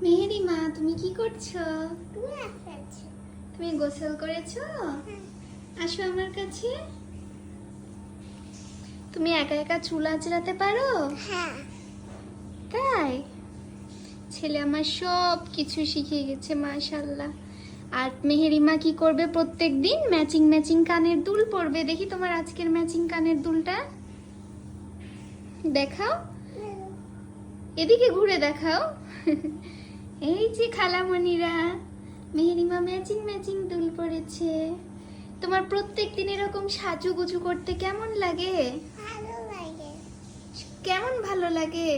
মেহেরিমা, তুমি কি করছো? তুমি আসছো? তুমি গোসল করেছো? আসো আমার কাছে। তুমি একা একা চুল আঁচড়াতে পারো? হ্যাঁ। তাই? ছেলে আমার সব কিছু শিখে গেছে, মাশাআল্লাহ। আর মেহেরিমা কি করবে প্রত্যেক দিন? ম্যাচিং ম্যাচিং কানের দুল পরবে। দেখি তোমার আজকের ম্যাচিং কানের দুলটা দেখাও, এদিকে ঘুরে দেখাও। এই যে খালামণিরা, মেহেরিমা ম্যাচিং ম্যাচিং দুল পরেছে। তোমার প্রত্যেক দিন এরকম সাজুগুজু করতে কেমন লাগে? ভালো লাগে। কেমন ভালো লাগে?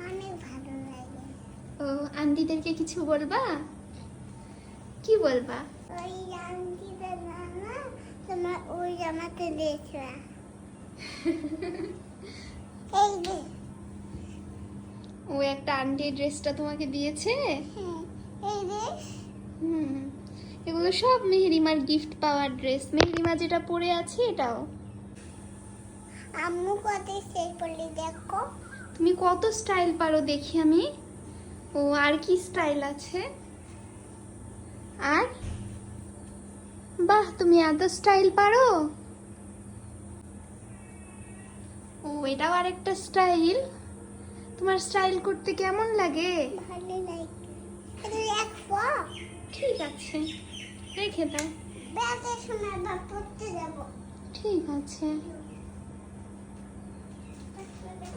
অনেক ভালো লাগে। ও, আন্টিদেরকে কিছু বলবা? কি বলবা? ওই আন্টিটা না, তোমার ওই জামাতে দিয়েছে। এই যে। ও একটা আন্টি ড্রেসটা তোমাকে দিয়েছে? হ্যাঁ, এই যে। হুম, এগুলো সব মেহেরিমার গিফট পাওয়ার ড্রেস। মেহেরিমা যেটা পরে আছে এটাও। আম্মু কত স্টাইল করলি দেখো। তুমি কত স্টাইল পারো দেখি আমি। ও, আর কি স্টাইল আছে? আর বাহ, তুমি এত স্টাইল পারো। ও, এটাও আরেকটা স্টাইল। তোমার স্টাইল করতে কেমন লাগে? ভালো লাগে। এটা দেখো। ঠিক আছে, রেখে দাও। ব্যাগের সময় বা পড়তে যাবো। ঠিক আছে।